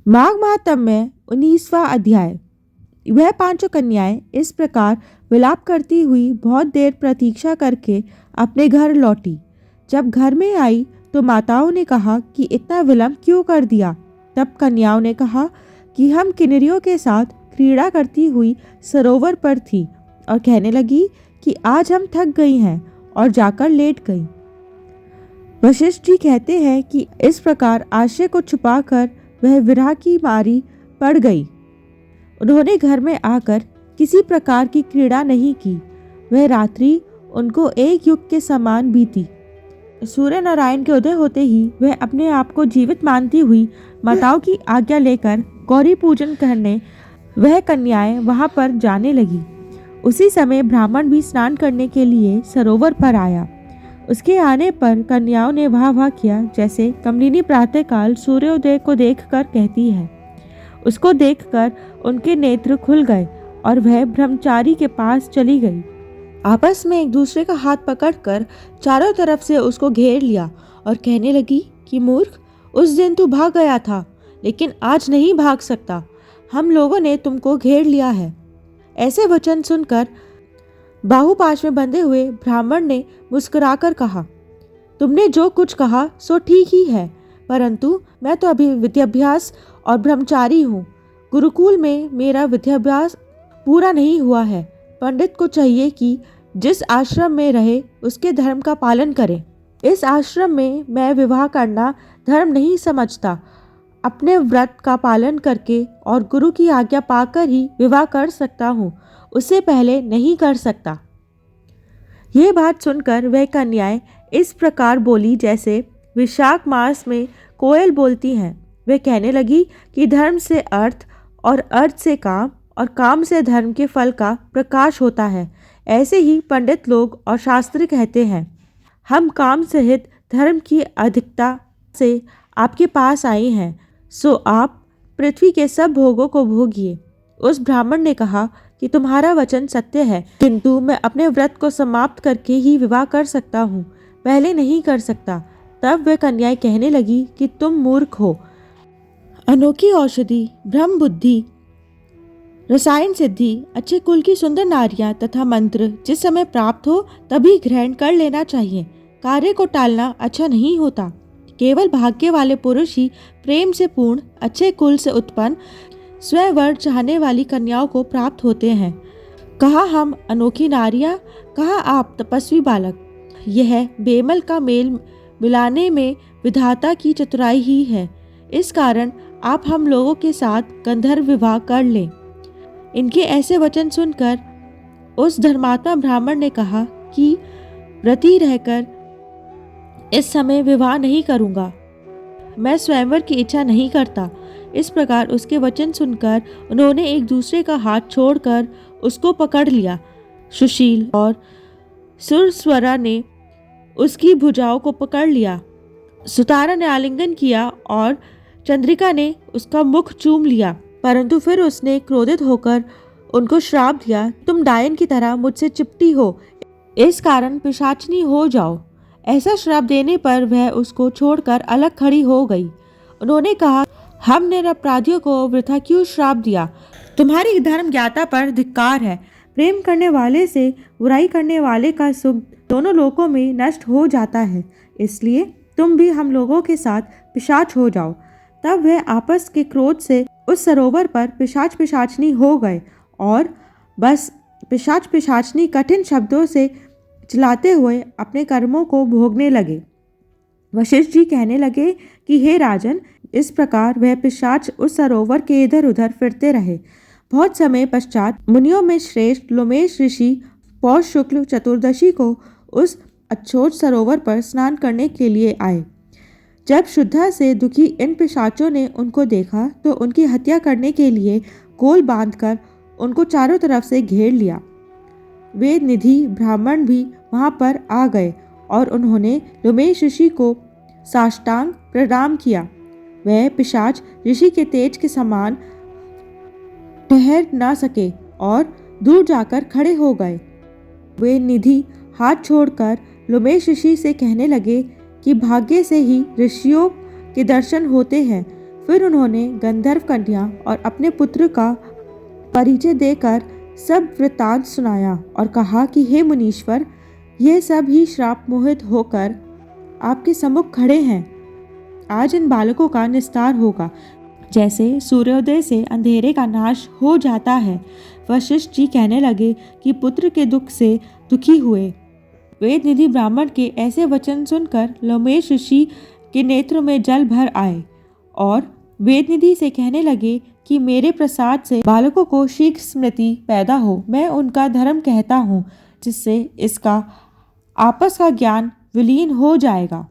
माघ महात्म्य में 19वां अध्याय। वह पांचों कन्याएं इस प्रकार विलाप करती हुई बहुत देर प्रतीक्षा करके अपने घर लौटी। जब घर में आई तो माताओं ने कहा कि इतना विलंब क्यों कर दिया। तब कन्याओं ने कहा कि हम किन्नरियों के साथ क्रीड़ा करती हुई सरोवर पर थी और कहने लगी कि आज हम थक गई हैं और जाकर लेट गई। वशिष्ठ जी कहते हैं कि इस प्रकार आशय को छुपाकर वह विरह की मारी पड़ गई। उन्होंने घर में आकर किसी प्रकार की क्रीड़ा नहीं की। वह रात्रि उनको एक युग के समान बीती। सूर्य नारायण के उदय होते ही वह अपने आप को जीवित मानती हुई माताओं की आज्ञा लेकर गौरी पूजन करने वह कन्याएं वहां पर जाने लगी। उसी समय ब्राह्मण भी स्नान करने के लिए सरोवर पर आया। उसके आने पर कन्याओं ने वाह वाह किया, जैसे कमलिनी प्रातःकाल सूर्योदय को देखकर कहती है। उसको देखकर उनके नेत्र खुल गए और वह ब्रह्मचारी के पास चली गई। आपस में एक दूसरे का हाथ पकड़कर चारों तरफ से उसको घेर लिया और कहने लगी कि मूर्ख, उस दिन तू भाग गया था, लेकिन आज नहीं भाग सकता। हम लोगों ने तुमको घेर लिया है। ऐसे वचन सुनकर बाहुपाश में बंधे हुए ब्राह्मण ने मुस्कुराकर कहा, तुमने जो कुछ कहा सो ठीक ही है, परंतु मैं तो अभी विद्याभ्यास और ब्रह्मचारी हूँ। गुरुकुल में मेरा विद्याभ्यास पूरा नहीं हुआ है। पंडित को चाहिए कि जिस आश्रम में रहे उसके धर्म का पालन करे। इस आश्रम में मैं विवाह करना धर्म नहीं समझता। अपने व्रत का पालन करके और गुरु की आज्ञा पाकर ही विवाह कर सकता हूँ, उससे पहले नहीं कर सकता। ये बात सुनकर वह कन्याएं इस प्रकार बोली जैसे विशाख मास में कोयल बोलती हैं। वह कहने लगी कि धर्म से अर्थ और अर्थ से काम और काम से धर्म के फल का प्रकाश होता है। ऐसे ही पंडित लोग और शास्त्री कहते हैं। हम काम सहित धर्म की अधिकता से आपके पास आए हैं, सो आप पृथ्वी के सब भोगों को भोगिए। उस ब्राह्मण ने कहा कि तुम्हारा वचन सत्य है, किंतु मैं अपने व्रत को समाप्त करके ही विवाह कर सकता हूँ, पहले नहीं कर सकता। तब वह कन्याएं कहने लगी कि तुम मूर्ख हो। अनोखी औषधि, ब्रह्म बुद्धि, रसायन सिद्धि, अच्छे कुल की सुंदर नारियां तथा मंत्र जिस समय प्राप्त हो तभी ग्रहण कर लेना चाहिए। कार्य को टालना अच्छा नहीं होता। केवल भाग्य वाले पुरुष ही प्रेम से पूर्ण, अच्छे कुल से उत्पन्न, स्वयं वर चाहने वाली कन्याओं को प्राप्त होते हैं। कहा हम अनोखी नारियां, कहा आप तपस्वी बालक। यह बेमल का मेल मिलाने में विधाता की चतुराई ही है। इस कारण आप हम लोगों के साथ गंधर्व विवाह कर लें। इनके ऐसे वचन सुनकर उस धर्मात्मा ब्राह्मण ने कहा कि व्रती रहकर इस समय विवाह नहीं करूंगा, मैं स्वयंवर की इच्छा नहीं करता। इस प्रकार उसके वचन सुनकर उन्होंने एक दूसरे का हाथ छोड़कर उसको पकड़ लिया। सुशील और सुरस्वरा ने उसकी भुजाओं को पकड़ लिया। सुतारा ने आलिंगन किया और चंद्रिका ने उसका मुख चूम लिया, परंतु फिर उसने क्रोधित होकर उनको श्राप दिया, तुम डायन की तरह मुझसे चिपटी हो, इस कारण पिशाचनी हो जाओ। ऐसा श्राप देने पर वह उसको छोड़कर अलग खड़ी हो गई। उन्होंने कहा, हमने अपराधियों को वृथा क्यों श्राप दिया। तुम्हारी धर्म ज्ञाता पर धिक्कार है। प्रेम करने वाले से बुराई करने वाले का सुख दोनों लोकों में नष्ट हो जाता है, इसलिए तुम भी हम लोगों के साथ पिशाच हो जाओ। तब वह आपस के क्रोध से उस सरोवर पर पिशाच पिशाचनी हो गए और बस पिशाच पिशाचनी कठिन शब्दों से चिल्लाते हुए अपने कर्मों को भोगने लगे। वशिष्ठ जी कहने लगे कि हे राजन, इस प्रकार वह पिशाच उस सरोवर के इधर उधर फिरते रहे। बहुत समय पश्चात मुनियों में श्रेष्ठ लोमेश ऋषि पौष शुक्ल चतुर्दशी को उस अच्छोट सरोवर पर स्नान करने के लिए आए। जब शुद्धा से दुखी इन पिशाचों ने उनको देखा तो उनकी हत्या करने के लिए गोल बांधकर उनको चारों तरफ से घेर लिया। वे निधि ब्राह्मण भी वहां पर आ गए और उन्होंने लोमेश ऋषि को साष्टांग प्रणाम किया। वह पिशाच ऋषि के तेज के समान ठहर ना सके और दूर जाकर खड़े हो गए। वे निधि हाथ छोड़कर लोमेश ऋषि से कहने लगे कि भाग्य से ही ऋषियों के दर्शन होते हैं, फिर उन्होंने गंधर्व कन्या और अपने पुत्र का परिचय देकर सब वृत्तांत सुनाया और कहा कि हे मुनीश्वर, ये सब ही श्राप मोहित होकर आपके सम्मुख खड़े हैं। आज इन बालकों का निस्तार होगा, जैसे सूर्योदय से अंधेरे का नाश हो जाता है। वशिष्ठ जी कहने लगे कि पुत्र के दुख से दुखी हुए। वेदनिधि ब्राह्मण के ऐसे वचन सुनकर लोमेश ऋषि के नेत्रों में जल भर आए और वेदनिधि से कहने लगे कि मेरे प्रसाद से बालकों को शीघ्र स्मृति पैदा हो। मैं उनका धर्म कहता हूँ, जिससे इसका आपस का ज्ञान विलीन हो जाएगा।